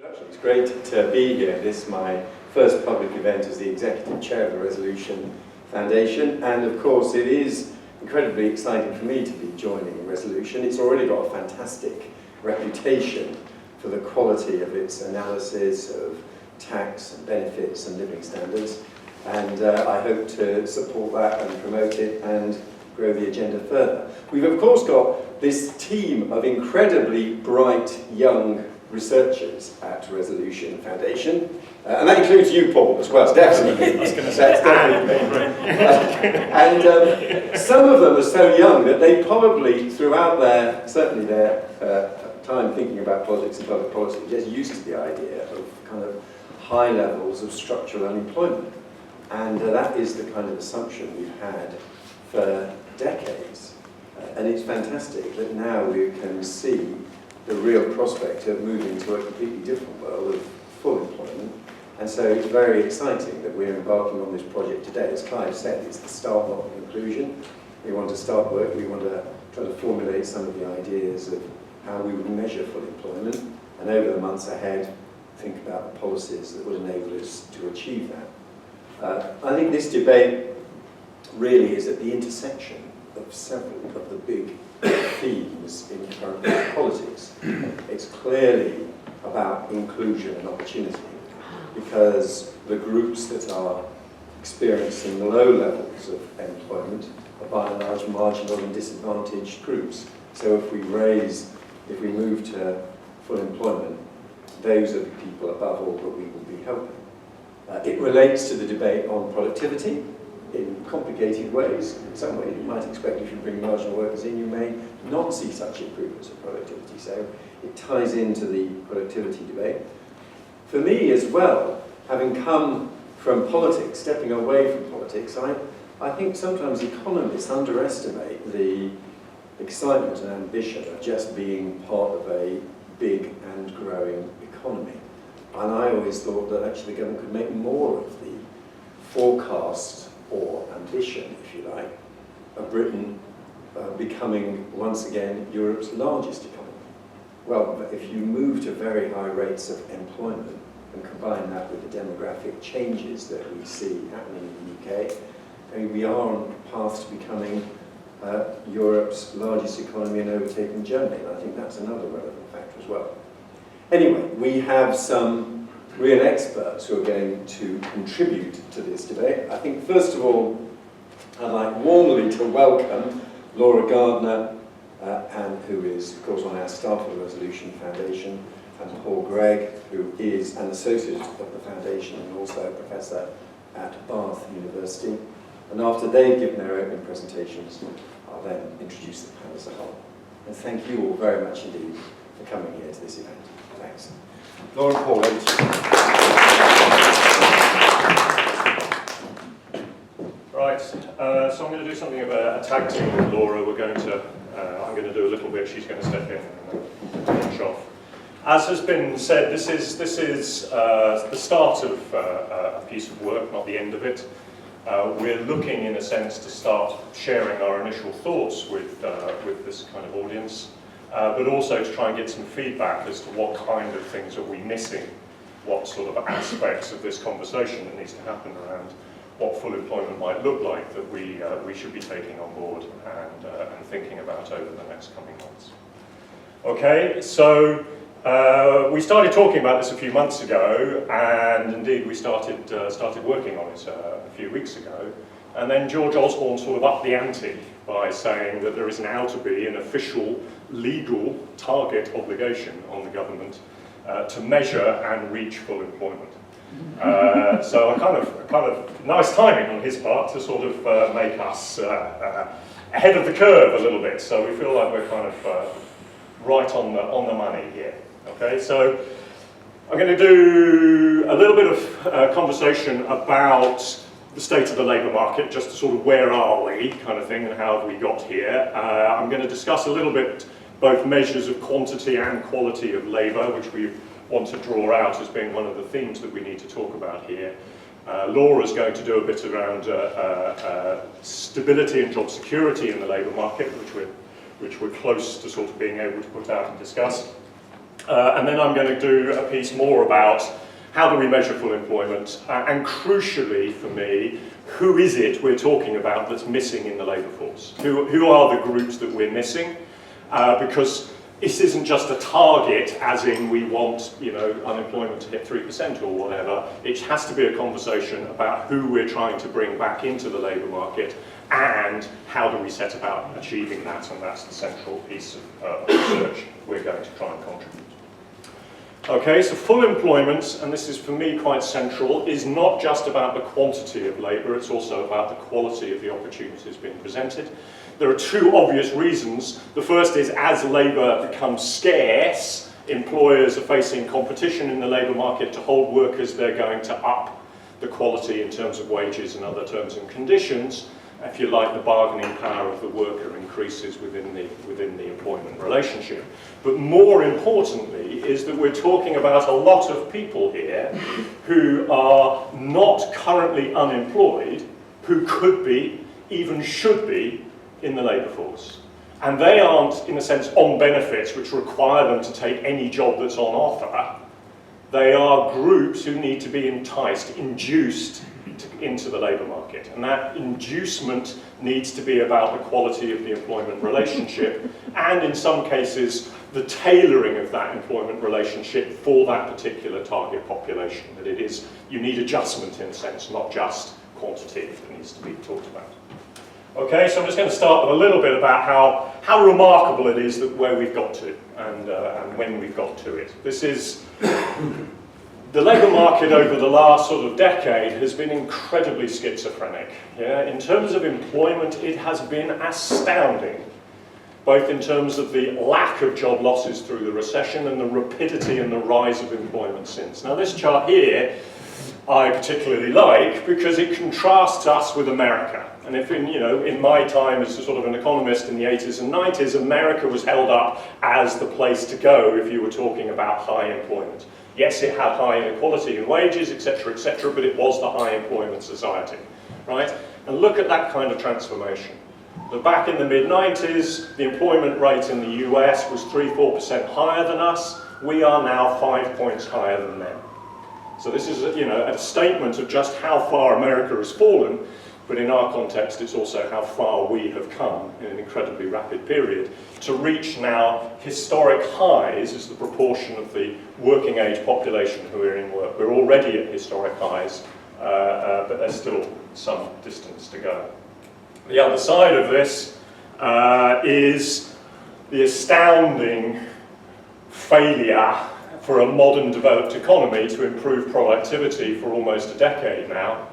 It's great to be here. This is my first public event as the Executive Chair of the Resolution Foundation, and of course it is incredibly exciting for me to be joining Resolution. It's already got a fantastic reputation for the quality of its analysis of tax and benefits and living standards, and I hope to support that and promote it and grow the agenda further. We've of course got this team of incredibly bright young researchers at Resolution Foundation, and that includes you, Paul, as well. Definitely. I was going to say, it's definitely. Some of them are so young that they probably, throughout certainly their time thinking about politics and public policy, get used to the idea of kind of high levels of structural unemployment. And that is the kind of assumption we've had for decades. And it's fantastic that now we can see the real prospect of moving to a completely different world of full employment. And so it's very exciting that we're embarking on this project today. As Clive said, it's the start, not the conclusion. We want to start work, we want to try to formulate some of the ideas of how we would measure full employment, and over the months ahead, think about the policies that would enable us to achieve that. I think this debate really is at the intersection of several of the big themes in current politics. It's clearly about inclusion and opportunity, because the groups that are experiencing the low levels of employment are by and large marginal and disadvantaged groups. So if we move to full employment, those are the people above all that we will be helping. It relates to the debate on productivity in complicated ways. In some ways, you might expect if you bring marginal workers in, you may not see such improvements of productivity. So it ties into the productivity debate. For me as well, having come from politics, stepping away from politics, I think sometimes economists underestimate the excitement and ambition of just being part of a big and growing economy. And I always thought that actually the government could make more of the forecast or ambition, if you like, of Britain becoming once again Europe's largest economy. Well, if you move to very high rates of employment and combine that with the demographic changes that we see happening in the UK, I mean, we are on a path to becoming Europe's largest economy and overtaking Germany, and I think that's another relevant factor as well. Anyway, we have some real experts who are going to contribute to this debate. I think first of all, I'd like warmly to welcome Laura Gardner, who is of course on our staff of the Resolution Foundation, and Paul Gregg, who is an associate of the Foundation and also a professor at Bath University. And after they've given their opening presentations, I'll then introduce the panel as a whole. And thank you all very much indeed for coming here to this event. Thanks. Laura and Paul, over to you. Right, so I'm going to do something of a tag team with Laura. I'm going to do a little bit, she's going to step in and finish off. As has been said, this is the start of a piece of work, not the end of it. We're looking, in a sense, to start sharing our initial thoughts with this kind of audience, but also to try and get some feedback as to what kind of things are we missing, what sort of aspects of this conversation that needs to happen around what full employment might look like that we should be taking on board and thinking about over the next coming months. Okay, so we started talking about this a few months ago, and indeed we started working on it a few weeks ago. And then George Osborne sort of upped the ante by saying that there is now to be an official legal target obligation on the government to measure and reach full employment. So a kind of nice timing on his part to sort of make us ahead of the curve a little bit. So we feel like we're kind of right on the money here. Okay, so I'm going to do a little bit of conversation about the state of the labour market, just to sort of where are we kind of thing and how have we got here. I'm going to discuss a little bit both measures of quantity and quality of labour, which we want to draw out as being one of the themes that we need to talk about here. Laura's going to do a bit around stability and job security in the labour market, which we're close to sort of being able to put out and discuss. And then I'm going to do a piece more about how do we measure full employment, and crucially for me, who is it we're talking about that's missing in the labour force? Who are the groups that we're missing? Because this isn't just a target, as in we want, you know, unemployment to hit 3% or whatever. It has to be a conversation about who we're trying to bring back into the labour market and how do we set about achieving that, and that's the central piece of research we're going to try and contribute. Okay, so full employment, and this is for me quite central, is not just about the quantity of labour, it's also about the quality of the opportunities being presented. There are two obvious reasons. The first is as labour becomes scarce, employers are facing competition in the labour market to hold workers. They're going to up the quality in terms of wages and other terms and conditions. If you like, the bargaining power of the worker increases within the employment relationship. But more importantly is that we're talking about a lot of people here who are not currently unemployed, who could be, even should be, in the labour force. And they aren't, in a sense, on benefits which require them to take any job that's on offer. They are groups who need to be enticed, induced into the labour market. And that inducement needs to be about the quality of the employment relationship and, in some cases, the tailoring of that employment relationship for that particular target population. That it is, you need adjustment in a sense, not just quantity that needs to be talked about. Okay, so I'm just going to start with a little bit about how remarkable it is that where we've got to and when we've got to it. This is the labour market over the last sort of decade has been incredibly schizophrenic. Yeah? In terms of employment, it has been astounding, both in terms of the lack of job losses through the recession and the rapidity and the rise of employment since. Now this chart here I particularly like because it contrasts us with America. And if in my time as a sort of an economist in the 80s and 90s, America was held up as the place to go if you were talking about high employment. Yes, it had high inequality in wages, etc., but it was the high employment society, right? And look at that kind of transformation. But back in the mid-90s, the employment rate in the US was 3-4% higher than us. We are now 5 points higher than them. So this is a statement of just how far America has fallen, but in our context it's also how far we have come in an incredibly rapid period to reach now historic highs as the proportion of the working age population who are in work. We're already at historic highs, but there's still some distance to go. The other side of this is the astounding failure for a modern developed economy to improve productivity for almost a decade now,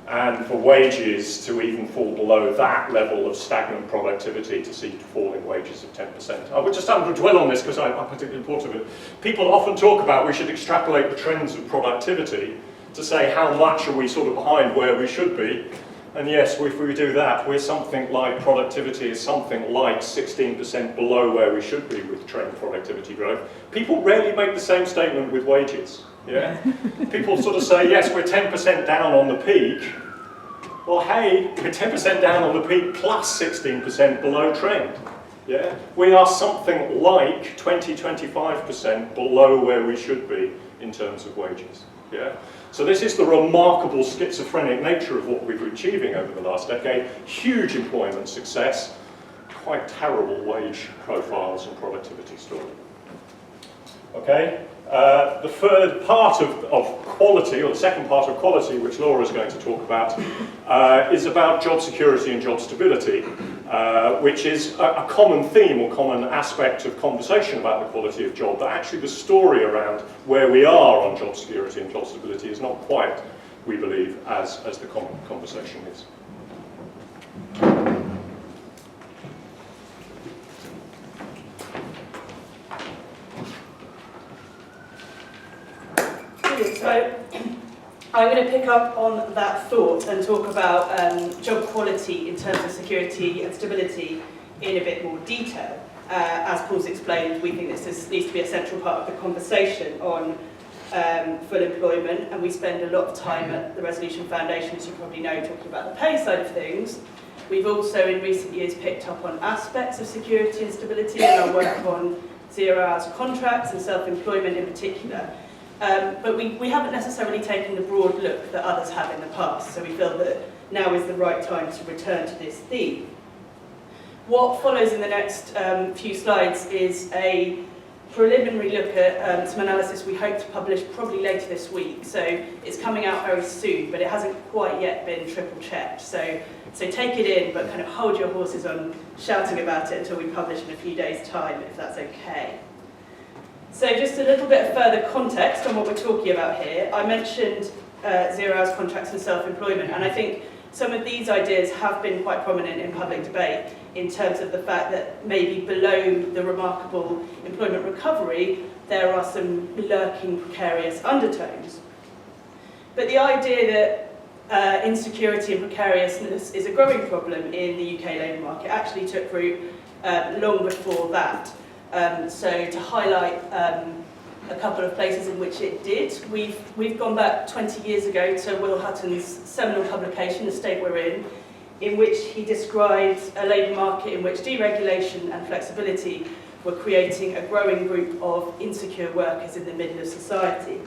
and for wages to even fall below that level of stagnant productivity to see falling wages of 10%. I would just dwell on this because I'm particularly important of it. People often talk about we should extrapolate the trends of productivity to say how much are we sort of behind where we should be. And yes, if we do that, we're something like, productivity is something like 16% below where we should be with trend productivity growth. People rarely make the same statement with wages. Yeah? People sort of say, yes, we're 10% down on the peak. Well, hey, we're 10% down on the peak plus 16% below trend. Yeah? We are something like 20-25% below where we should be in terms of wages. Yeah? So this is the remarkable schizophrenic nature of what we've been achieving over the last decade. Huge employment success, quite terrible wage profiles and productivity story. Okay, the third part of quality, or the second part of quality, which Laura is going to talk about, is about job security and job stability, which is a common theme or common aspect of conversation about the quality of job, but actually the story around where we are on job security and job stability is not quite, we believe, as the common conversation is. So I'm going to pick up on that thought and talk about job quality in terms of security and stability in a bit more detail. As Paul's explained, we think this needs to be a central part of the conversation on full employment, and we spend a lot of time at the Resolution Foundation, as you probably know, talking about the pay side of things. We've also in recent years picked up on aspects of security and stability in our work on zero-hours contracts and self-employment in particular. But we haven't necessarily taken the broad look that others have in the past, so we feel that now is the right time to return to this theme. What follows in the next few slides is a preliminary look at some analysis we hope to publish probably later this week. So it's coming out very soon, but it hasn't quite yet been triple checked. So take it in, but kind of hold your horses on shouting about it until we publish in a few days' time, if that's okay. So just a little bit of further context on what we're talking about here. I mentioned zero-hours contracts and self-employment, and I think some of these ideas have been quite prominent in public debate in terms of the fact that maybe below the remarkable employment recovery, there are some lurking precarious undertones. But the idea that insecurity and precariousness is a growing problem in the UK labour market actually took root long before that. So to highlight a couple of places in which it did, we've gone back 20 years ago to Will Hutton's seminal publication, The State We're in which he described a labour market in which deregulation and flexibility were creating a growing group of insecure workers in the middle of society.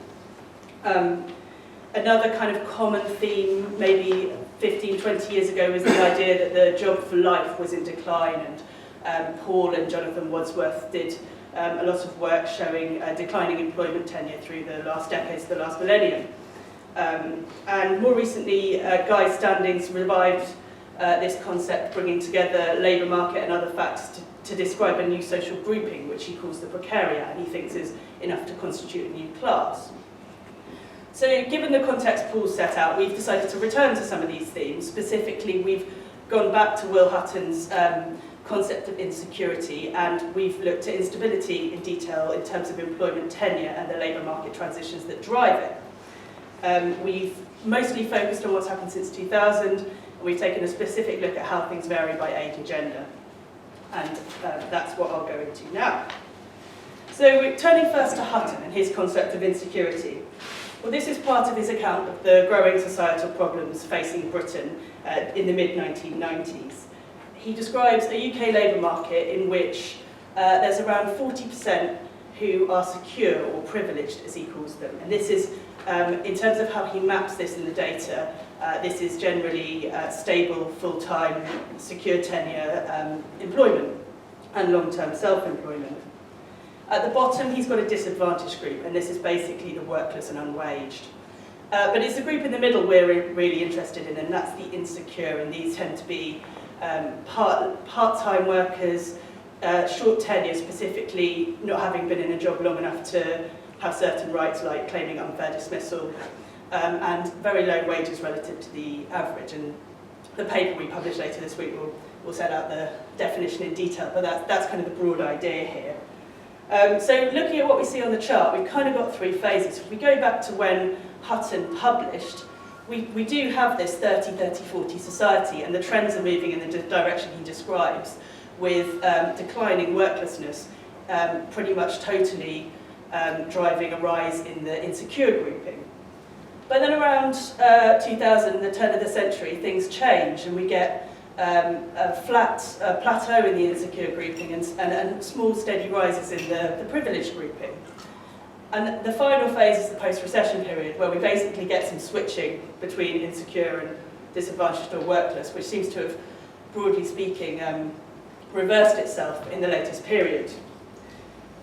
Another kind of common theme, maybe 15, 20 years ago, was the idea that the job for life was in decline, and Paul and Jonathan Wadsworth did a lot of work showing declining employment tenure through the last decades, the last millennium. And more recently, Guy Standings revived this concept, bringing together labour market and other facts to describe a new social grouping, which he calls the precariat, and he thinks is enough to constitute a new class. So given the context Paul set out, we've decided to return to some of these themes. Specifically, we've gone back to Will Hutton's concept of insecurity, and we've looked at instability in detail in terms of employment tenure and the labour market transitions that drive it. We've mostly focused on what's happened since 2000, and we've taken a specific look at how things vary by age and gender. And that's what I'll go into now. So we're turning first to Hutton and his concept of insecurity. Well, this is part of his account of the growing societal problems facing Britain in the mid-1990s. He describes a UK labour market in which there's around 40% who are secure or privileged, as he calls them. And this is, in terms of how he maps this in the data, this is generally stable, full-time, secure tenure employment and long-term self-employment. At the bottom, he's got a disadvantaged group, and this is basically the workless and unwaged. But it's the group in the middle we're really interested in, and that's the insecure, and these tend to be part-time workers, short tenure, specifically not having been in a job long enough to have certain rights like claiming unfair dismissal, and very low wages relative to the average. And the paper we publish later this week will set out the definition in detail, but that's kind of the broad idea here. So looking at what we see on the chart, we've kind of got three phases. If we go back to when Hutton published, we do have this 30-30-40 society, and the trends are moving in the direction he describes, with declining worklessness pretty much totally driving a rise in the insecure grouping. But then around 2000, the turn of the century, things change, and we get a flat plateau in the insecure grouping and small steady rises in the privileged grouping. And the final phase is the post-recession period, where we basically get some switching between insecure and disadvantaged or workless, which seems to have, broadly speaking, reversed itself in the latest period.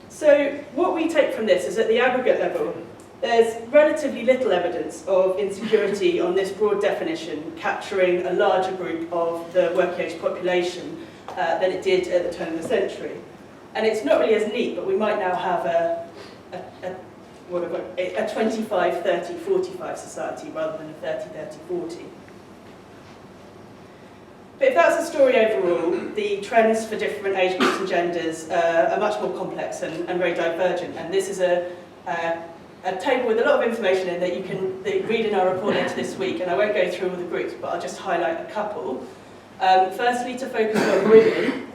So what we take from this is at the aggregate level, there's relatively little evidence of insecurity on this broad definition capturing a larger group of the working age population than it did at the turn of the century. And it's not really as neat, but we might now have a 25-30-45 society rather than a 30-30-40. But if that's the story overall, the trends for different age groups and genders are much more complex and very divergent. And this is a table with a lot of information in that you can read in our report later this week, and I won't go through all the groups, but I'll just highlight a couple. Firstly, to focus on women,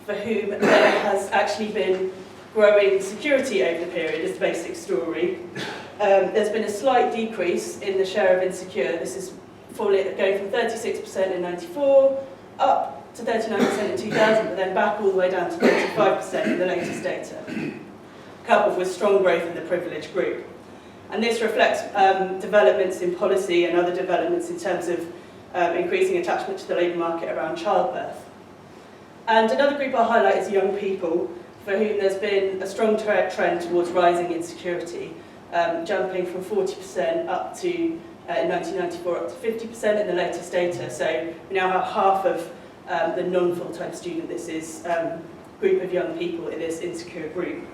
for whom there has actually been growing security over the period is the basic story. There's been a slight decrease in the share of insecure. This is going from 36% in '94 up to 39% in 2000, but then back all the way down to 35% in the latest data, coupled with strong growth in the privileged group. And this reflects developments in policy and other developments in terms of increasing attachment to the labour market around childbirth. And another group I'll highlight is young people, for whom there's been a strong trend towards rising insecurity, jumping from 40% up to, in 1994, up to 50% in the latest data. So we now have half of the non-full-time student. This is group of young people in this insecure group.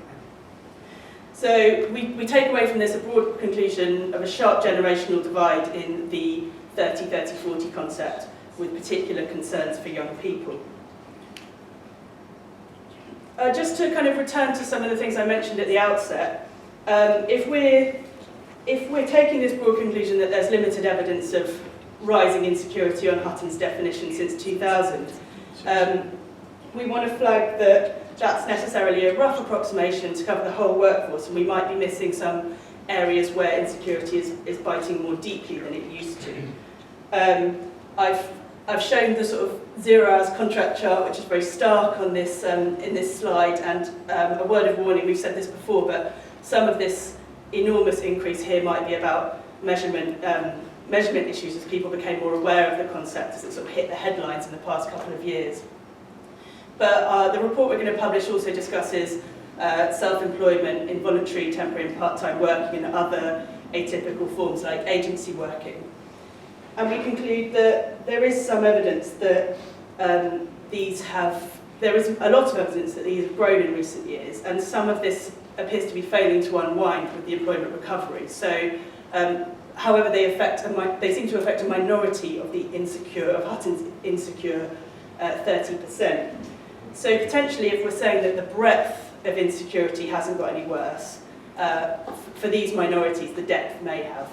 So we take away from this a broad conclusion of a sharp generational divide in the 30-30-40 concept, with particular concerns for young people. Just to kind of return to some of the things I mentioned at the outset, if we're taking this broad conclusion that there's limited evidence of rising insecurity on Hutton's definition since 2000, we want to flag that that's necessarily a rough approximation to cover the whole workforce, and we might be missing some areas where insecurity is biting more deeply than it used to. I've shown the sort of 0 hours contract chart, which is very stark on this in this slide, and a word of warning, we've said this before, but some of this enormous increase here might be about measurement issues as people became more aware of the concept as it sort of hit the headlines in the past couple of years. But the report we're going to publish also discusses self-employment, involuntary, temporary and part-time working and other atypical forms like agency working. And we conclude that there is some evidence that there is a lot of evidence that these have grown in recent years, and some of this appears to be failing to unwind with the employment recovery. So, however, they seem to affect a minority of of Hutton's insecure 30%. So potentially, if we're saying that the breadth of insecurity hasn't got any worse, for these minorities, the depth may have.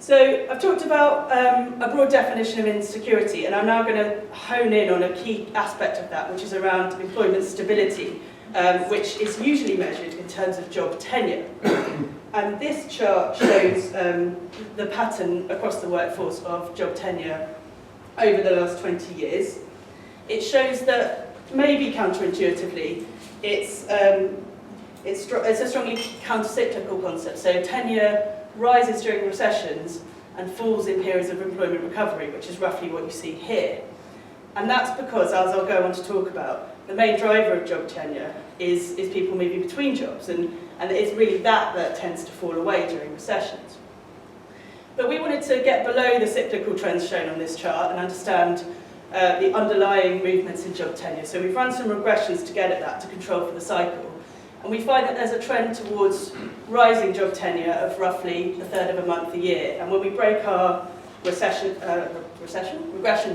So I've talked about a broad definition of insecurity, and I'm now going to hone in on a key aspect of that, which is around employment stability, which is usually measured in terms of job tenure. And this chart shows the pattern across the workforce of job tenure over the last 20 years. It shows that, maybe counterintuitively, it's a strongly counter-cyclical concept. So tenure rises during recessions and falls in periods of employment recovery, which is roughly what you see here. And that's because, as I'll go on to talk about, the main driver of job tenure is people moving between jobs, and it's really that tends to fall away during recessions. But we wanted to get below the cyclical trends shown on this chart and understand the underlying movements in job tenure. So we've run some regressions to get at that, to control for the cycle. And we find that there's a trend towards rising job tenure of roughly a third of a month a year. And when we break our regression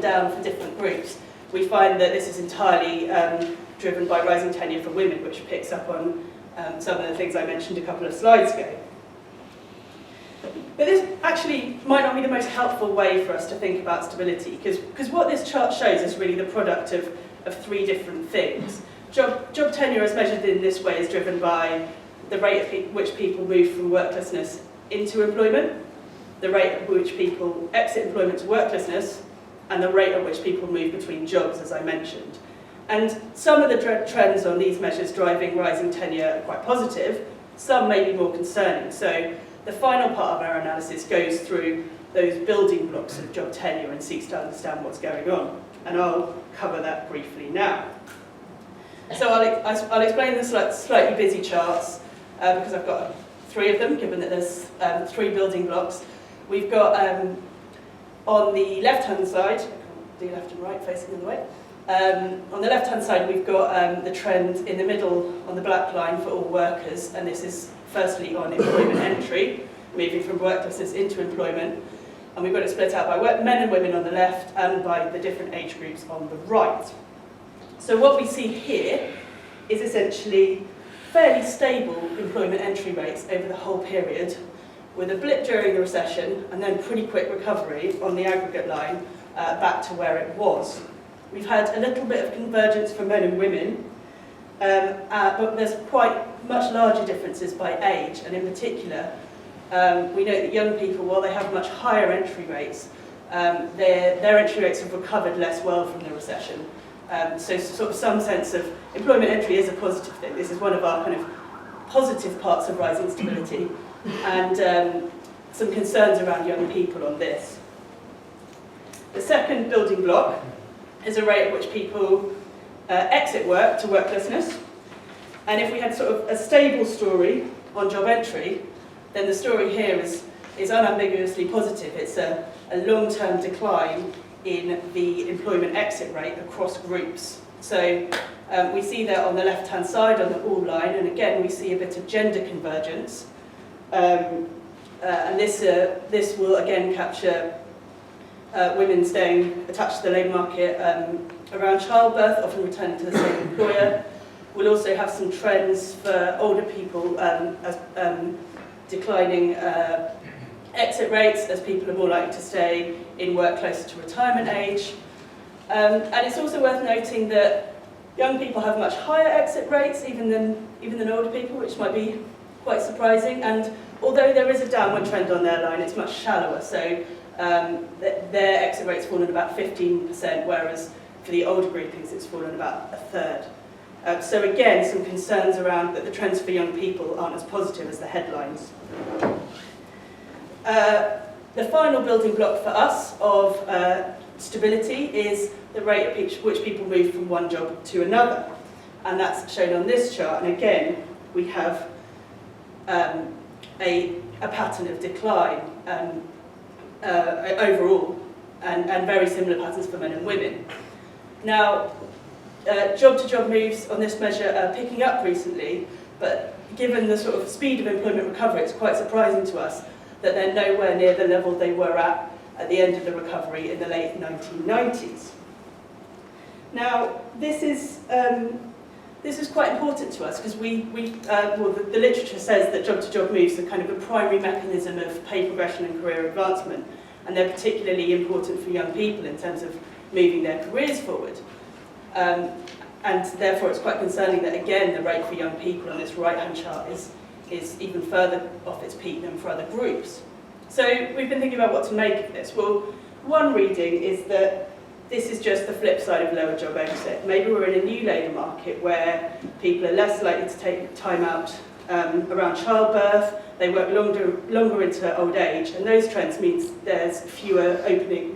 down for different groups, we find that this is entirely driven by rising tenure for women, which picks up on some of the things I mentioned a couple of slides ago. But this actually might not be the most helpful way for us to think about stability, because what this chart shows is really the product of three different things. Job tenure as measured in this way is driven by the rate at which people move from worklessness into employment, the rate at which people exit employment to worklessness, and the rate at which people move between jobs, as I mentioned. And some of the trends on these measures driving rising tenure are quite positive, some may be more concerning. So the final part of our analysis goes through those building blocks of job tenure and seeks to understand what's going on. And I'll cover that briefly now. So I'll explain the slightly busy charts because I've got three of them, given that there's three building blocks. We've got on the left-hand side, I can't do left and right facing the other way. On the left-hand side, we've got the trend in the middle on the black line for all workers, and this is firstly on employment entry, moving from worklessness into employment, and we've got it split out by men and women on the left and by the different age groups on the right. So what we see here is essentially fairly stable employment entry rates over the whole period, with a blip during the recession and then pretty quick recovery on the aggregate line back to where it was. We've had a little bit of convergence for men and women, but there's quite much larger differences by age, and in particular, we know that young people, while they have much higher entry rates, their entry rates have recovered less well from the recession. So sort of some sense of employment entry is a positive thing. This is one of our kind of positive parts of rising stability, and some concerns around young people on this. The second building block is a rate at which people exit work to worklessness. And if we had sort of a stable story on job entry, then the story here is unambiguously positive. It's a long-term decline in the employment exit rate across groups. So we see that on the left-hand side on the all line, and again we see a bit of gender convergence. And this will again capture women staying attached to the labour market around childbirth, often returning to the same employer. We'll also have some trends for older people as declining exit rates, as people are more likely to stay in work closer to retirement age. And it's also worth noting that young people have much higher exit rates even than older people, which might be quite surprising. And although there is a downward trend on their line, it's much shallower. So their exit rate's fallen about 15%, whereas for the older groupings it's fallen about a third. So again, some concerns around that the trends for young people aren't as positive as the headlines. The final building block for us of stability is the rate at which people move from one job to another. And that's shown on this chart. And again, we have a pattern of decline overall, and very similar patterns for men and women. Now, job-to-job moves on this measure are picking up recently, but given the sort of speed of employment recovery, it's quite surprising to us that they're nowhere near the level they were at the end of the recovery in the late 1990s. Now, this is quite important to us because the literature says that job-to-job moves are kind of a primary mechanism of pay progression and career advancement, and they're particularly important for young people in terms of moving their careers forward. And therefore it's quite concerning that again the rate for young people on this right-hand chart is even further off its peak than for other groups. So we've been thinking about what to make of this. Well, one reading is that this is just the flip side of lower job exit. Maybe we're in a new labour market where people are less likely to take time out around childbirth, they work longer into old age, and those trends means there's fewer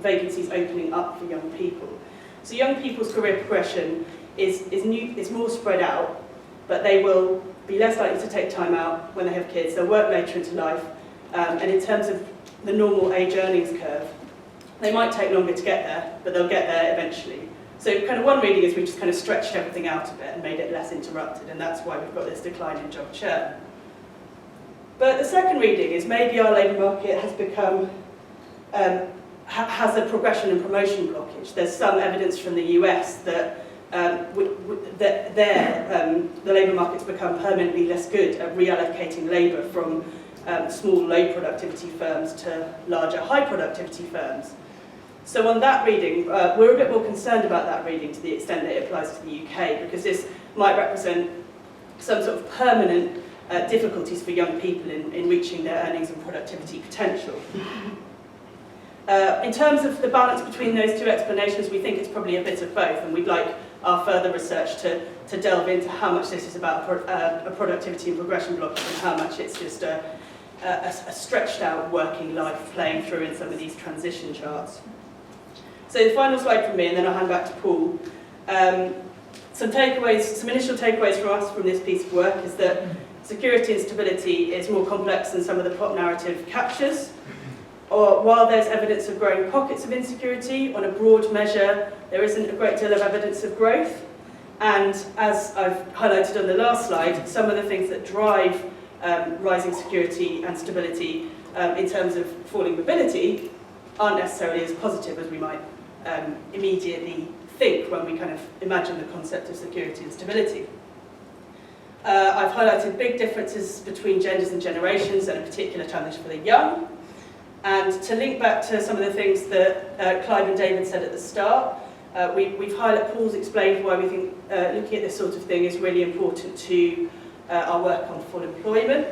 vacancies opening up for young people. So young people's career progression is more spread out, but they will be less likely to take time out when they have kids. They'll work later into life, and in terms of the normal age earnings curve, they might take longer to get there, but they'll get there eventually. So kind of one reading is we just kind of stretched everything out a bit and made it less interrupted, and that's why we've got this decline in job churn. But the second reading is maybe our labour market has become has a progression and promotion blockage. There's some evidence from the US that the labour market's become permanently less good at reallocating labour from small, low productivity firms to larger, high productivity firms. So on that reading, we're a bit more concerned about that reading to the extent that it applies to the UK, because this might represent some sort of permanent difficulties for young people in reaching their earnings and productivity potential. In terms of the balance between those two explanations, we think it's probably a bit of both, and we'd like our further research to delve into how much this is about a productivity and progression blockage and how much it's just a stretched out working life playing through in some of these transition charts. So the final slide from me, and then I'll hand back to Paul. Some initial takeaways from us from this piece of work is that security and stability is more complex than some of the pop narrative captures. Or while there's evidence of growing pockets of insecurity, on a broad measure, there isn't a great deal of evidence of growth. And as I've highlighted on the last slide, some of the things that drive rising security and stability in terms of falling mobility aren't necessarily as positive as we might immediately think when we kind of imagine the concept of security and stability. I've highlighted big differences between genders and generations and a particular challenge for the young. And to link back to some of the things that Clive and David said at the start, Paul's explained why we think looking at this sort of thing is really important to our work on full employment.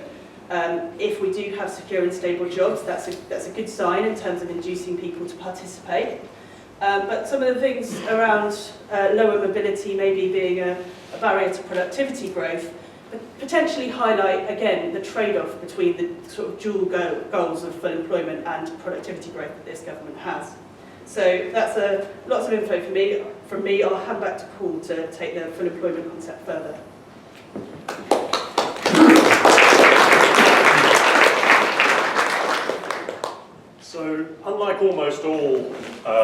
If we do have secure and stable jobs, that's a good sign in terms of inducing people to participate. But some of the things around lower mobility maybe being a barrier to productivity growth, but potentially highlight again the trade-off between the sort of dual goals of full employment and productivity growth that this government has. So that's lots of info from me. I'll hand back to Paul to take the full employment concept further. So, unlike almost all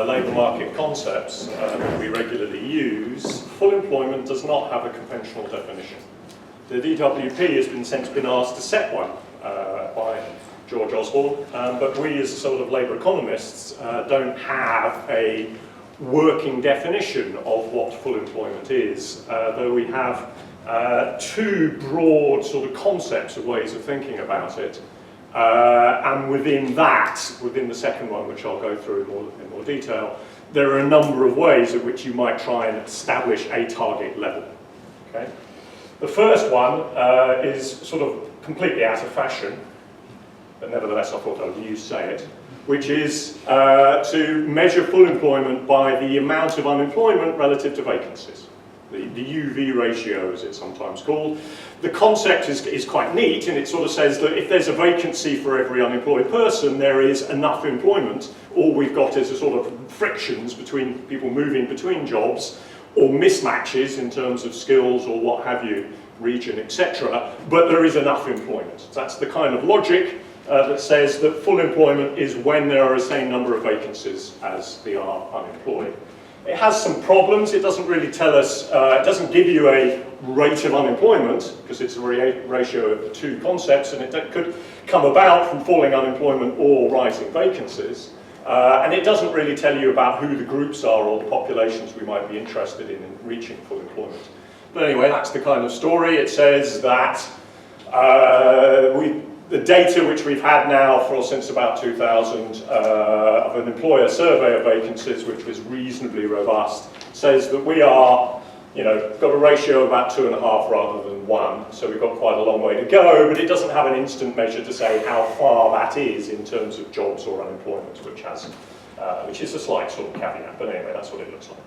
labour market concepts that we regularly use, full employment does not have a conventional definition. The DWP has since been asked to set one by George Osborne, but we as sort of labour economists don't have a working definition of what full employment is, though we have two broad sort of concepts of ways of thinking about it. And within that, within the second one, which I'll go through in more detail, there are a number of ways in which you might try and establish a target level. Okay? The first one is sort of completely out of fashion, but nevertheless I thought I would say it, which is to measure full employment by the amount of unemployment relative to vacancies. The UV ratio, as it's sometimes called. The concept is quite neat, and it sort of says that if there's a vacancy for every unemployed person, there is enough employment. All we've got is a sort of frictions between people moving between jobs, or mismatches in terms of skills or what have you, region, etc. But there is enough employment. That's the kind of logic that says that full employment is when there are the same number of vacancies as there are unemployed. It has some problems. It doesn't really tell us, it doesn't give you a rate of unemployment, because it's a ratio of the two concepts, and it could come about from falling unemployment or rising vacancies. And it doesn't really tell you about who the groups are or the populations we might be interested in reaching full employment. But anyway, that's the kind of story. It says that the data which we've had now since about 2000 of an employer survey of vacancies, which was reasonably robust, says that we are, got a ratio of about 2.5 rather than 1, so we've got quite a long way to go, but it doesn't have an instant measure to say how far that is in terms of jobs or unemployment, which is a slight sort of caveat, but anyway, that's what it looks like.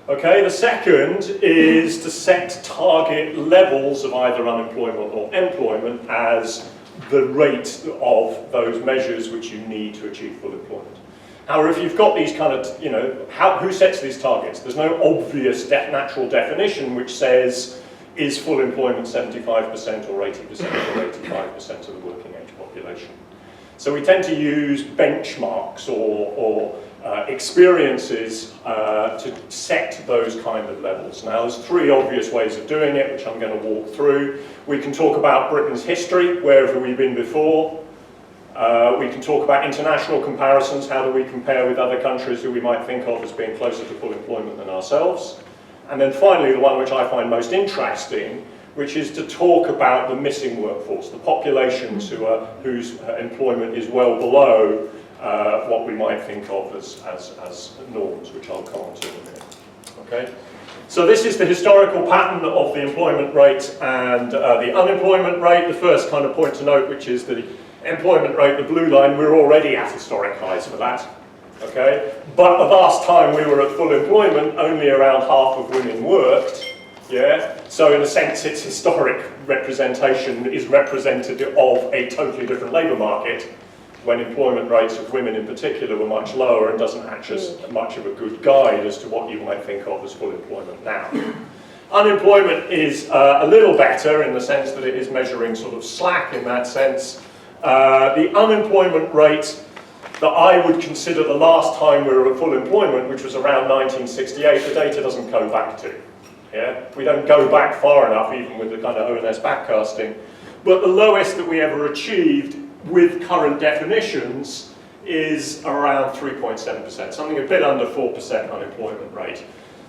Okay, the second is to set target levels of either unemployment or employment as the rate of those measures which you need to achieve full employment. However, if you've got these kind of, who sets these targets? There's no obvious natural definition which says, is full employment 75% or 80% or 85% of the working age population? So we tend to use benchmarks or experiences to set those kind of levels. Now, there's 3 obvious ways of doing it, which I'm going to walk through. We can talk about Britain's history, where have we been before? We can talk about international comparisons, how do we compare with other countries who we might think of as being closer to full employment than ourselves? And then finally, the one which I find most interesting, which is to talk about the missing workforce, the populations whose employment is well below what we might think of as norms, which I'll come on to in a minute. Okay? So this is the historical pattern of the employment rate and the unemployment rate. The first kind of point to note, which is the employment rate, the blue line, we're already at historic highs for that. Okay? But the last time we were at full employment, only around half of women worked. Yeah? So in a sense, its historic representation is representative of a totally different labour market, when employment rates of women in particular were much lower, and doesn't act as much of a good guide as to what you might think of as full employment now. Unemployment is a little better in the sense that it is measuring sort of slack in that sense. The unemployment rate that I would consider the last time we were at full employment, which was around 1968, the data doesn't go back to. Yeah? We don't go back far enough, even with the kind of ONS backcasting. But the lowest that we ever achieved with current definitions is around 3.7%, something a bit under 4% unemployment rate.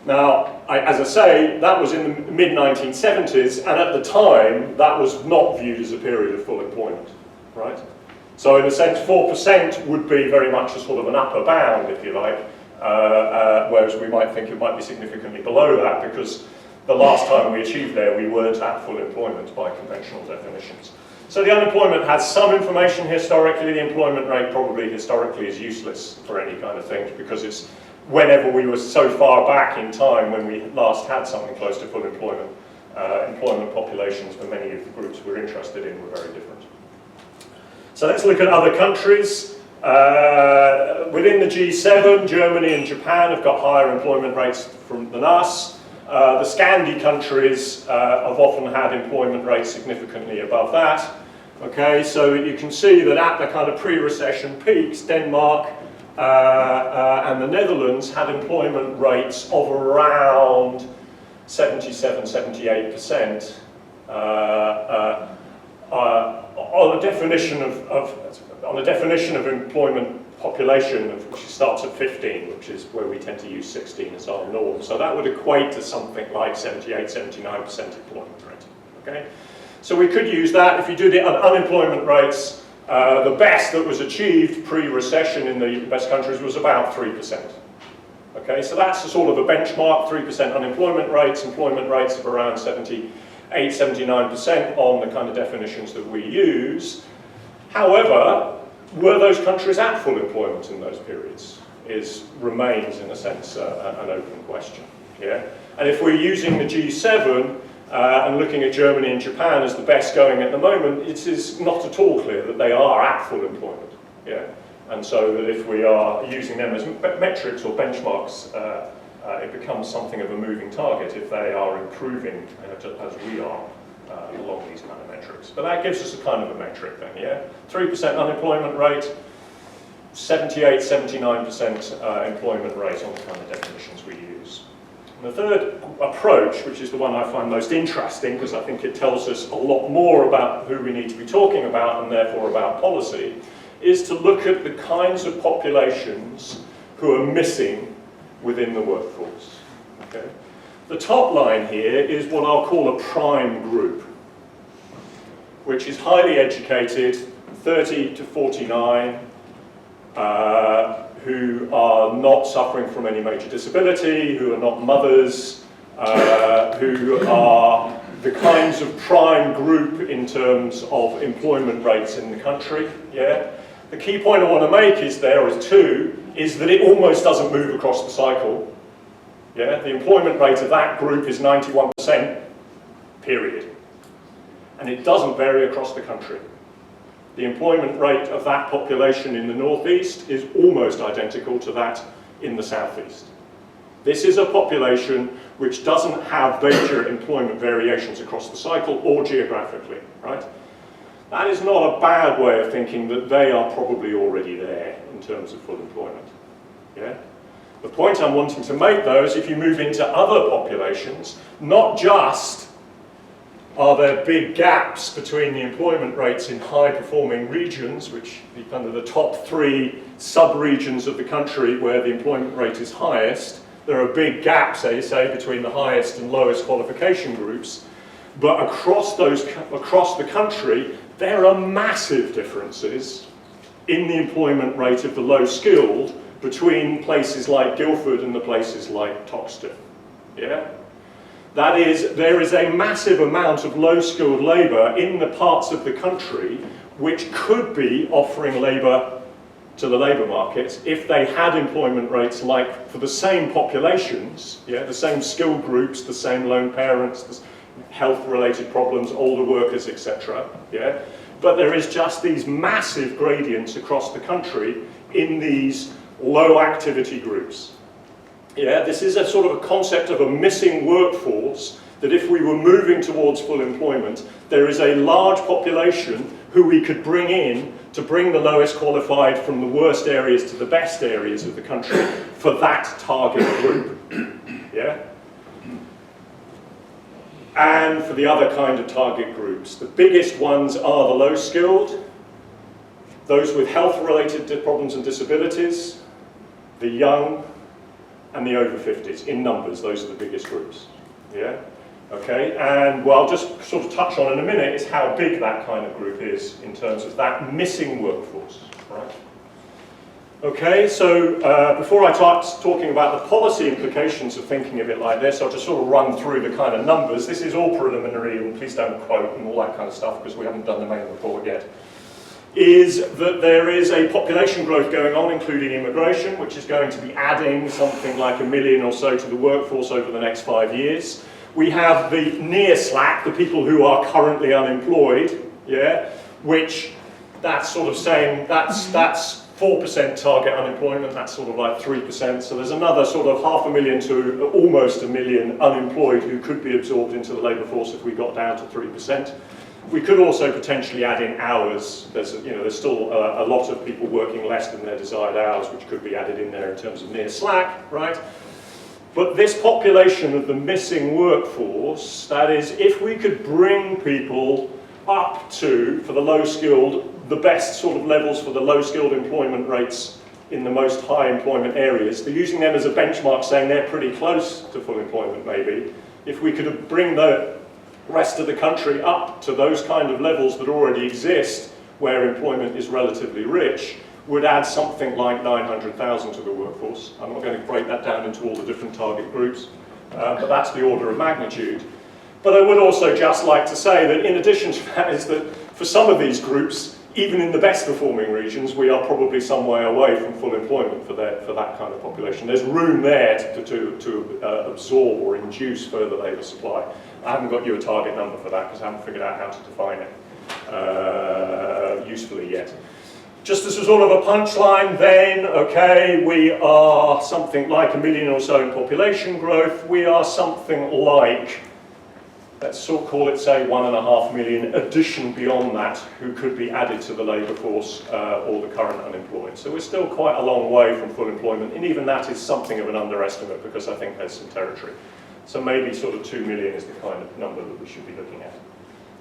Now, as I say, that was in the mid-1970s, and at the time, that was not viewed as a period of full employment, right? So in a sense, 4% would be very much a sort of an upper bound, if you like, whereas we might think it might be significantly below that, because the last time we achieved there, we weren't at full employment by conventional definitions. So the unemployment has some information historically. The employment rate probably historically is useless for any kind of thing, because it's whenever we were so far back in time when we last had something close to full employment. Employment populations for many of the groups we're interested in were very different. So let's look at other countries. Within the G7, Germany and Japan have got higher employment rates than us. The Scandi countries have often had employment rates significantly above that. Okay, so you can see that at the kind of pre-recession peaks, Denmark and the Netherlands had employment rates of around 77–78%. On a definition of employment population, which starts at 15, which is where we tend to use 16 as our norm. So that would equate to something like 78–79% employment rate. Okay, so we could use that. If you do the unemployment rates, the best that was achieved pre-recession in the best countries was about 3%. Okay, so that's a sort of a benchmark, 3% unemployment rates, employment rates of around 78–79% on the kind of definitions that we use. However, were those countries at full employment in those periods? Remains, in a sense, an open question. Yeah? And if we're using the G7 and looking at Germany and Japan as the best going at the moment, it is not at all clear that they are at full employment. Yeah? And so that if we are using them as metrics or benchmarks, it becomes something of a moving target if they are improving as we are along these kind of metrics. But that gives us a kind of a metric then, yeah? 3% unemployment rate, 78–79% employment rate on the kind of definitions we use. And the third approach, which is the one I find most interesting, because I think it tells us a lot more about who we need to be talking about and therefore about policy, is to look at the kinds of populations who are missing within the workforce. Okay? The top line here is what I'll call a prime group, which is highly educated, 30 to 49, who are not suffering from any major disability, who are not mothers, who are the kinds of prime group in terms of employment rates in the country. Yeah? The key point I want to make is that it almost doesn't move across the cycle. Yeah? The employment rate of that group is 91%, period. And it doesn't vary across the country. The employment rate of that population in the northeast is almost identical to that in the southeast. This is a population which doesn't have major employment variations across the cycle or geographically, right? That is not a bad way of thinking that they are probably already there in terms of full employment. Yeah? The point I'm wanting to make, though, is if you move into other populations, not just are there big gaps between the employment rates in high-performing regions, which are kind of the top 3 sub-regions of the country where the employment rate is highest. There are big gaps, say, between the highest and lowest qualification groups. But across the country, there are massive differences in the employment rate of the low-skilled between places like Guildford and the places like Toxteth. Yeah? That is, there is a massive amount of low-skilled labour in the parts of the country which could be offering labour to the labour market if they had employment rates like for the same populations, yeah, the same skill groups, the same lone parents, the health-related problems, older workers, etc. Yeah? But there is just these massive gradients across the country in these low-activity groups. Yeah, this is a sort of a concept of a missing workforce, that if we were moving towards full employment, there is a large population who we could bring in to bring the lowest qualified from the worst areas to the best areas of the country for that target group. Yeah? And for the other kind of target groups. The biggest ones are the low-skilled, those with health-related problems and disabilities, the young, and the over 50s. In numbers, those are the biggest groups. Yeah? Okay, and what I'll just sort of touch on in a minute is how big that kind of group is in terms of that missing workforce, right? Okay, so before I start talking about the policy implications of thinking of it like this, I'll just sort of run through the kind of numbers. This is all preliminary, and please don't quote and all that kind of stuff because we haven't done the main report yet. Is that there is a population growth going on, including immigration, which is going to be adding something like 1 million or so to the workforce over the next 5 years. We have the near slack, the people who are currently unemployed, yeah, which that's sort of saying that's 4% target unemployment, that's sort of like 3%, so there's another sort of 500,000 to almost 1 million unemployed who could be absorbed into the labour force if we got down to 3%. We could also potentially add in hours. There's still a lot of people working less than their desired hours, which could be added in there in terms of near slack, right? But this population of the missing workforce, that is, if we could bring people up to, for the low-skilled, the best sort of levels for the low-skilled employment rates in the most high employment areas, they're using them as a benchmark, saying they're pretty close to full employment maybe. If we could bring the rest of the country up to those kind of levels that already exist, where employment is relatively rich, would add something like 900,000 to the workforce. I'm not going to break that down into all the different target groups, but that's the order of magnitude. But I would also just like to say that in addition to that is that for some of these groups, even in the best performing regions, we are probably some way away from full employment for that kind of population. There's room there to absorb or induce further labour supply. I haven't got you a target number for that because I haven't figured out how to define it usefully yet. Just as a sort of a punchline then, okay, we are something like 1 million or so in population growth. We are something like, let's sort of call it, say, 1.5 million addition beyond that who could be added to the labour force or the current unemployed. So we're still quite a long way from full employment, and even that is something of an underestimate because I think there's some territory. So maybe sort of 2 million is the kind of number that we should be looking at.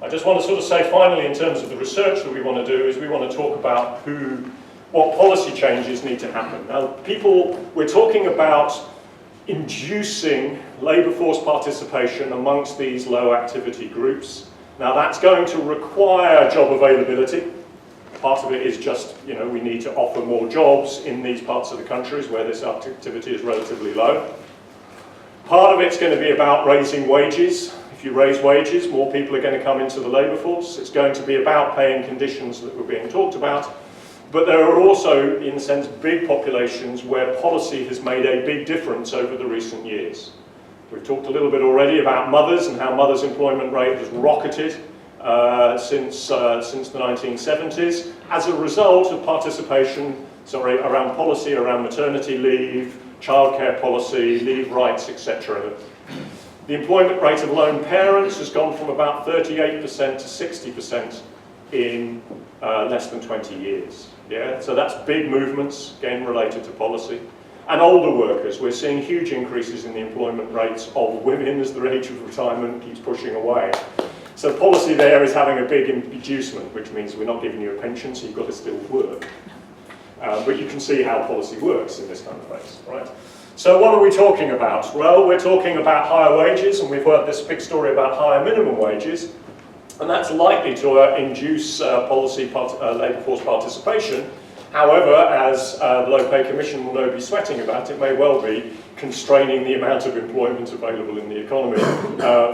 I just want to sort of say finally in terms of the research that we want to do is we want to talk about what policy changes need to happen. Now we're talking about inducing labour force participation amongst these low activity groups. Now that's going to require job availability. Part of it is just, we need to offer more jobs in these parts of the countries where this activity is relatively low. Part of it's going to be about raising wages. If you raise wages, more people are going to come into the labour force. It's going to be about paying conditions that were being talked about. But there are also, in a sense, big populations where policy has made a big difference over the recent years. We've talked a little bit already about mothers and how mothers' employment rate has rocketed since the 1970s as a result of participation, around policy, around maternity leave, childcare policy, leave rights, etc. The employment rate of lone parents has gone from about 38% to 60% in less than 20 years. Yeah? So that's big movements, again, related to policy. And older workers, we're seeing huge increases in the employment rates of women as their age of retirement keeps pushing away. So policy there is having a big inducement, which means we're not giving you a pension, so you've got to still work. But you can see how policy works in this kind of place, right? So what are we talking about? Well, we're talking about higher wages, and we've heard this big story about higher minimum wages, and that's likely to induce labour force participation. However, as the Low Pay Commission will no be sweating about, it may well be constraining the amount of employment available in the economy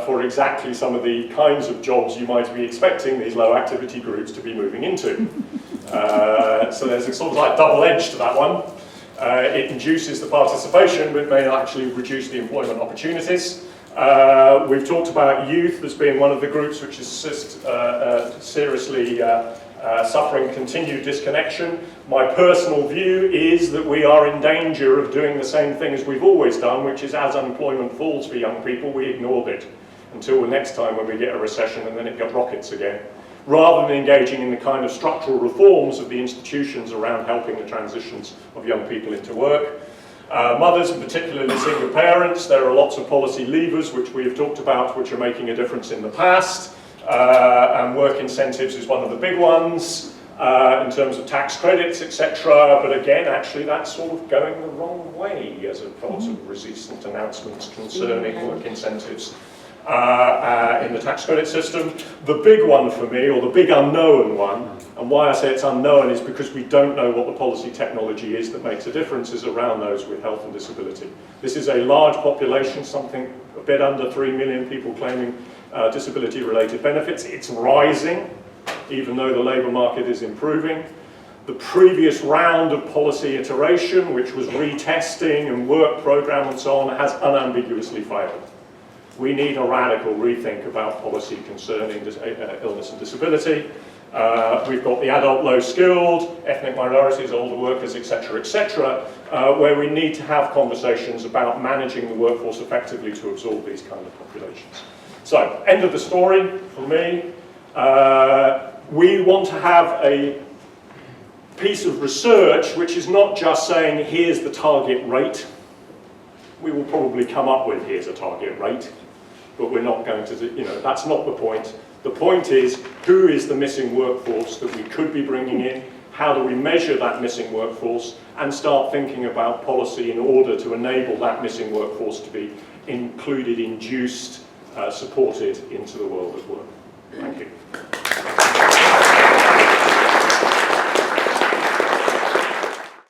for exactly some of the kinds of jobs you might be expecting these low activity groups to be moving into. So there's a sort of like double edge to that one. It induces the participation, but may actually reduce the employment opportunities. We've talked about youth as being one of the groups which is seriously suffering continued disconnection. My personal view is that we are in danger of doing the same thing as we've always done, which is as unemployment falls for young people, we ignored it until the next time when we get a recession and then it got rockets again, rather than engaging in the kind of structural reforms of the institutions around helping the transitions of young people into work. Mothers, and particularly single parents, there are lots of policy levers which we have talked about which are making a difference in the past, and work incentives is one of the big ones in terms of tax credits, etc. But again, actually that's sort of going the wrong way as a part of recent announcements concerning work incentives in the tax credit system. The big one for me, or the big unknown one, And why I say it's unknown is because we don't know what the policy technology is that makes a difference is around those with health and disability. This is a large population, something a bit under 3 million people claiming disability-related benefits. It's rising, even though the labour market is improving. The previous round of policy iteration, which was retesting and work programme and so on, has unambiguously failed. We need a radical rethink about policy concerning illness and disability. We've got the adult low-skilled, ethnic minorities, older workers, etc., where we need to have conversations about managing the workforce effectively to absorb these kind of populations. So, end of the story for me. We want to have a piece of research which is not just saying, here's the target rate. We will probably come up with, here's a target rate, but we're not going to, that's not the point. The point is, who is the missing workforce that we could be bringing in? How do we measure that missing workforce? And start thinking about policy in order to enable that missing workforce to be included, induced, supported into the world of work. Thank you.